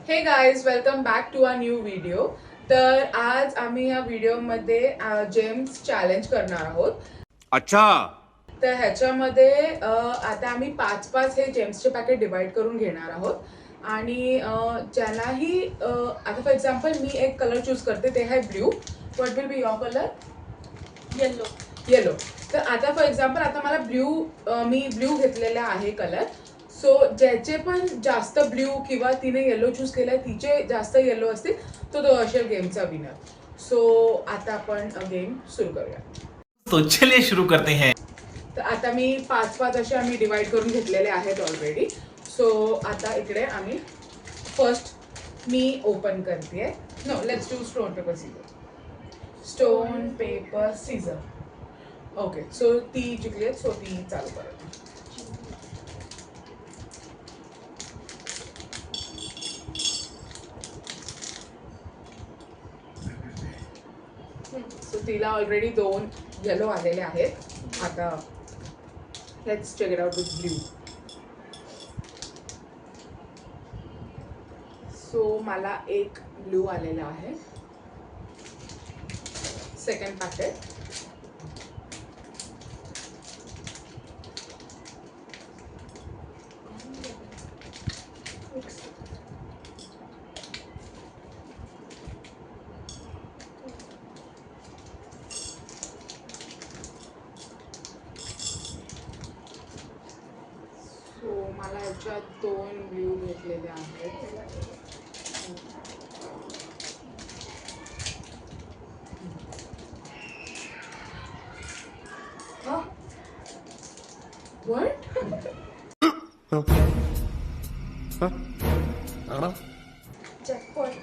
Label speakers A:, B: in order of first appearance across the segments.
A: हे guys, welcome back to a new video. तर आज आम्ही या व्हिडिओमध्ये जेम्स चॅलेंज करणार आहोत.
B: अच्छा.
A: तर ह्याच्यामध्ये आता आम्ही 5-5 हे जेम्सचे पॅकेट डिवाइड करून घेणार आहोत आणि ज्यालाही आता फॉर एक्झाम्पल मी एक कलर चूज करते, ते आहे blue. What will be your colour? Yellow. तर आता फॉर एक्झाम्पल आता मला मी ब्ल्यू घेतलेला आहे कलर. सो ज्याचे पण जास्त ब्ल्यू किंवा तिने येलो चूज केलाय, तिचे जास्त येलो असतील, तो असेल गेमचा विनर. सो आता आपण गेम सुरू करूया.
C: तो चलिए शुरू करते हैं.
A: तर आता मी 5-5 असे आम्ही डिवाइड करून घेतलेले आहेत ऑलरेडी. सो आता इकडे आम्ही फर्स्ट मी ओपन करते. No, let's do stone paper scissor. Stone paper scissor. Okay, so ती जिंकली, सो ती चालू करूया. सो तिला ऑलरेडी 2 येलो आलेले आहेत. आता let's check it out with blue. So मला एक ब्ल्यू आलेला आहे. Second packet. सो मला ह्याच्यात 2 ब्ल्यू घेतलेले आहेत. What? Jackpot.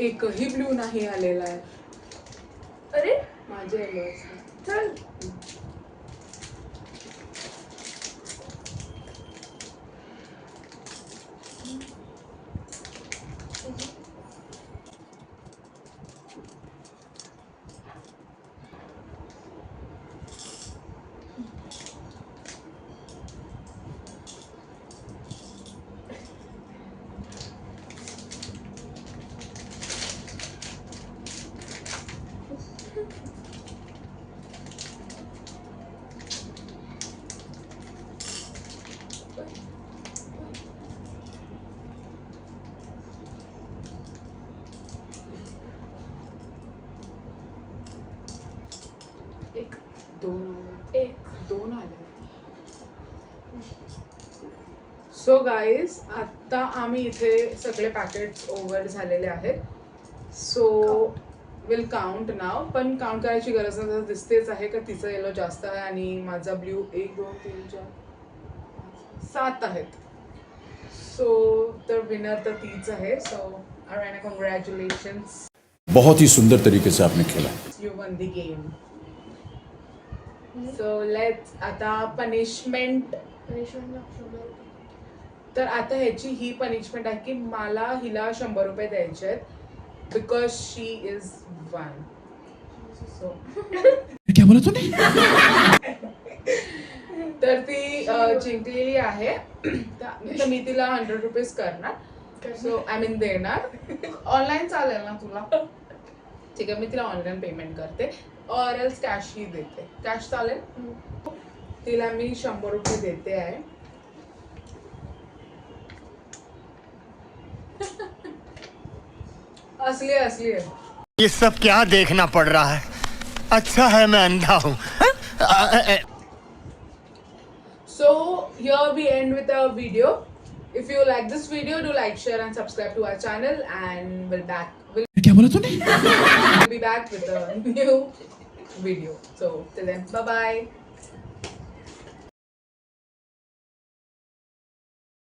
A: एकही ब्लू नाही आलेला आहे. अरे माझे येलो चल. एक दोन आले. सो गाईज, आता आम्ही इथे सगळे पॅकेट्स ओव्हर झालेले आहेत. सो विल काउंट नाव. पण काउंट करायची गरज नाही, दिसतेच आहे का तिचा येलो जास्त आहे आणि माझा ब्ल्यू 1 2 3 4 7 आहेत. सो द विनर तर तीच आहे. So Arena, congratulations.
B: बहुत ही सुंदर तरीके से आपने खेला.
A: You won the game. So let's आता पनिशमेंट. तर आता ह्याची ही पनिशमेंट आहे की मला हिला 100 रुपये द्यायचे आहेत, because she is one. So
B: क्या बोला तूने?
A: तर ती जिंकलेली आहे. तर मी तिला 100 रुपीज करणार. सो आय मीन देणार. ऑनलाईन चालेल ना तुला? ठीक आहे, मी तिला ऑनलाईन पेमेंट करते, और एल्स कॅश ही देते. कॅश चालेल? तिला मी 100 रुपये देते आहे. असली है.
D: ये सब क्या देखना पड़ रहा है? अच्छा है मैं अंधा हूँ.
A: So here we end with our video. If you like this video, do like, share and subscribe to our channel, and
B: क्या बोला तूने?
A: we'll be back with a new video. So till then, bye bye.